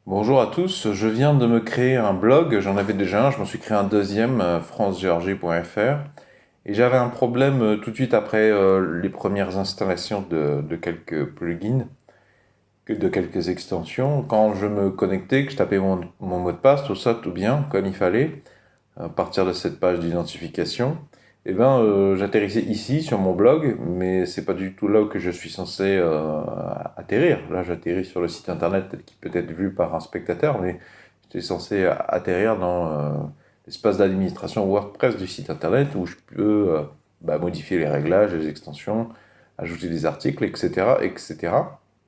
Bonjour à tous, je viens de me créer un blog, j'en avais déjà un, je m'en suis créé un deuxième, francegeorgie.fr, et j'avais un problème tout de suite après les premières installations de quelques plugins, de quelques extensions. Quand je me connectais, que je tapais mon mot de passe, tout ça, tout bien, comme il fallait, à partir de cette page d'identification, j'atterrissais ici sur mon blog, mais c'est pas du tout là que je suis censé atterrir. Là, j'atterris sur le site internet tel qu'il peut être vu par un spectateur, mais j'étais censé atterrir dans l'espace d'administration WordPress du site internet où je peux modifier les réglages, les extensions, ajouter des articles, etc., etc.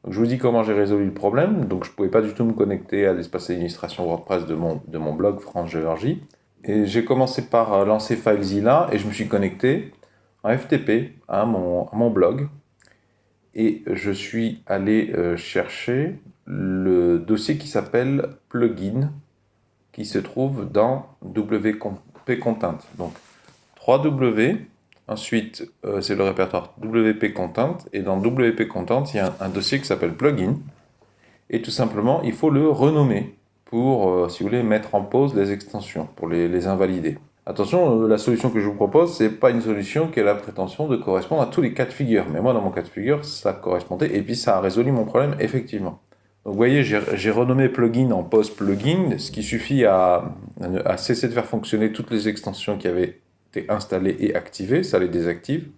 Donc, je vous dis comment j'ai résolu le problème. Donc, je pouvais pas du tout me connecter à l'espace d'administration WordPress de mon blog France Géorgie. Et j'ai commencé par lancer FileZilla et je me suis connecté en FTP à mon blog. Et je suis allé chercher le dossier qui s'appelle plugin, qui se trouve dans WP Content. Donc 3W, ensuite c'est le répertoire WP Content, et dans WP Content, il y a un dossier qui s'appelle plugin. Et tout simplement, il faut le renommer pour, si vous voulez, mettre en pause les extensions, pour les invalider. Attention, la solution que je vous propose, c'est pas une solution qui a la prétention de correspondre à tous les cas de figure. Mais moi, dans mon cas de figure, ça correspondait, et puis ça a résolu mon problème, effectivement. Donc vous voyez, j'ai renommé plugin en pause plugin, ce qui suffit à cesser de faire fonctionner toutes les extensions qui avaient été installées et activées, ça les désactive.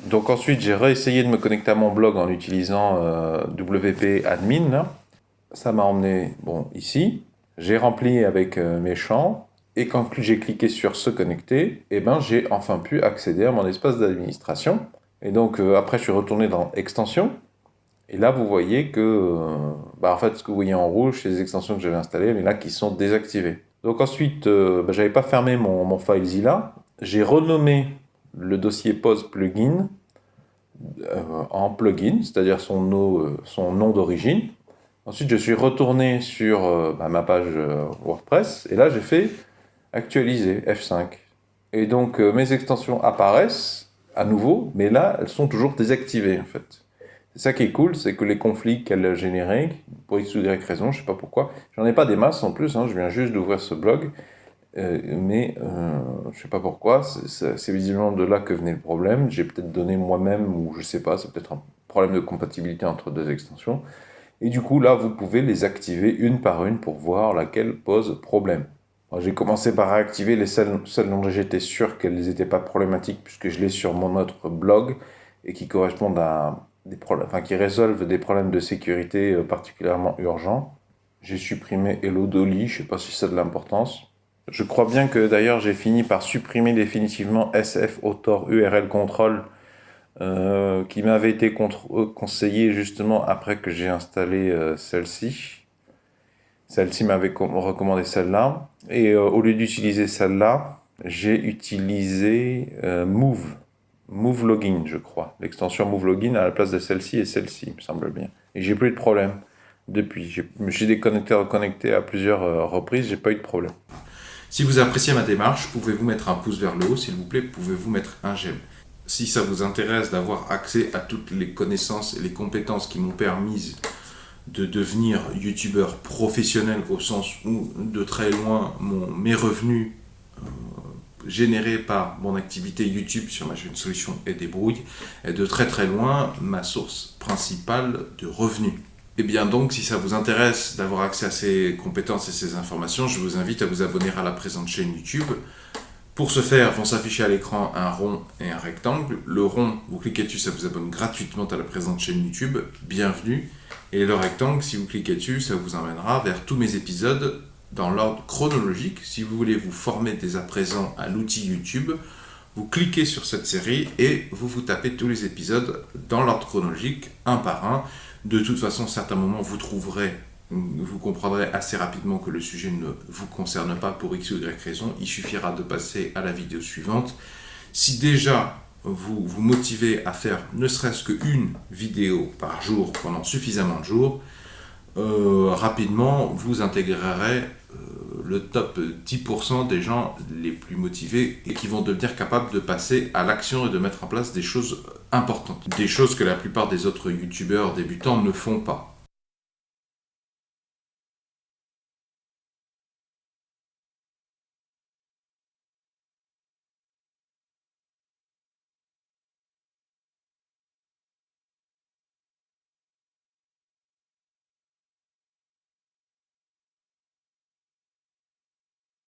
Donc ensuite, j'ai réessayé de me connecter à mon blog en utilisant WP Admin, là. Ça m'a emmené ici. J'ai rempli avec mes champs. Et quand j'ai cliqué sur se connecter, j'ai enfin pu accéder à mon espace d'administration. Et donc après, je suis retourné dans extensions. Et là, vous voyez que, en fait, ce que vous voyez en rouge, c'est les extensions que j'avais installées, mais là, qui sont désactivées. Donc ensuite, j'avais pas fermé mon FileZilla. J'ai renommé le dossier pause plugin en plugin, c'est-à-dire son nom d'origine. Ensuite, je suis retourné sur ma page WordPress et là, j'ai fait actualiser F5. Et donc, mes extensions apparaissent à nouveau, mais là, elles sont toujours désactivées en fait. C'est ça qui est cool, c'est que les conflits qu'elles généraient, pour X ou Y raison, je sais pas pourquoi, j'en ai pas des masses en plus, hein, je viens juste d'ouvrir ce blog, je sais pas pourquoi, c'est visiblement de là que venait le problème. J'ai peut-être donné moi-même, ou je sais pas, c'est peut-être un problème de compatibilité entre deux extensions. Et du coup, là, vous pouvez les activer une par une pour voir laquelle pose problème. J'ai commencé par réactiver celles dont j'étais sûr qu'elles n'étaient pas problématiques, puisque je l'ai sur mon autre blog, et qui correspondent à des problèmes, enfin, qui résolvent des problèmes de sécurité particulièrement urgents. J'ai supprimé Hello Dolly, je ne sais pas si ça a de l'importance. Je crois bien que d'ailleurs j'ai fini par supprimer définitivement SF Author URL Control qui m'avait été conseillé justement après que j'ai installé celle-ci. Celle-ci m'avait recommandé celle-là. Et au lieu d'utiliser celle-là, j'ai utilisé Move Login, je crois. L'extension Move Login à la place de celle-ci et celle-ci, il me semble bien. Et j'ai plus eu de problème depuis. Je me suis déconnecté, reconnecté à plusieurs reprises, j'ai pas eu de problème. Si vous appréciez ma démarche, pouvez-vous mettre un pouce vers le haut, s'il vous plaît, pouvez-vous mettre un j'aime. Si ça vous intéresse d'avoir accès à toutes les connaissances et les compétences qui m'ont permis de devenir youtubeur professionnel au sens où de très loin mes revenus générés par mon activité YouTube sur ma chaîne Solutions et Débrouille est de très très loin ma source principale de revenus. Et bien donc, si ça vous intéresse d'avoir accès à ces compétences et ces informations, je vous invite à vous abonner à la présente chaîne YouTube. Pour ce faire, vont s'afficher à l'écran un rond et un rectangle. Le rond, vous cliquez dessus, ça vous abonne gratuitement à la présente chaîne YouTube. Bienvenue. Et le rectangle, si vous cliquez dessus, ça vous emmènera vers tous mes épisodes dans l'ordre chronologique. Si vous voulez vous former dès à présent à l'outil YouTube, vous cliquez sur cette série et vous tapez tous les épisodes dans l'ordre chronologique, un par un. De toute façon, à certains moments, vous comprendrez assez rapidement que le sujet ne vous concerne pas pour X ou Y raison. Il suffira de passer à la vidéo suivante. Si déjà vous vous motivez à faire ne serait-ce qu'une vidéo par jour pendant suffisamment de jours, rapidement vous intégrerez le top 10% des gens les plus motivés et qui vont devenir capables de passer à l'action et de mettre en place des choses importantes. Des choses que la plupart des autres youtubeurs débutants ne font pas.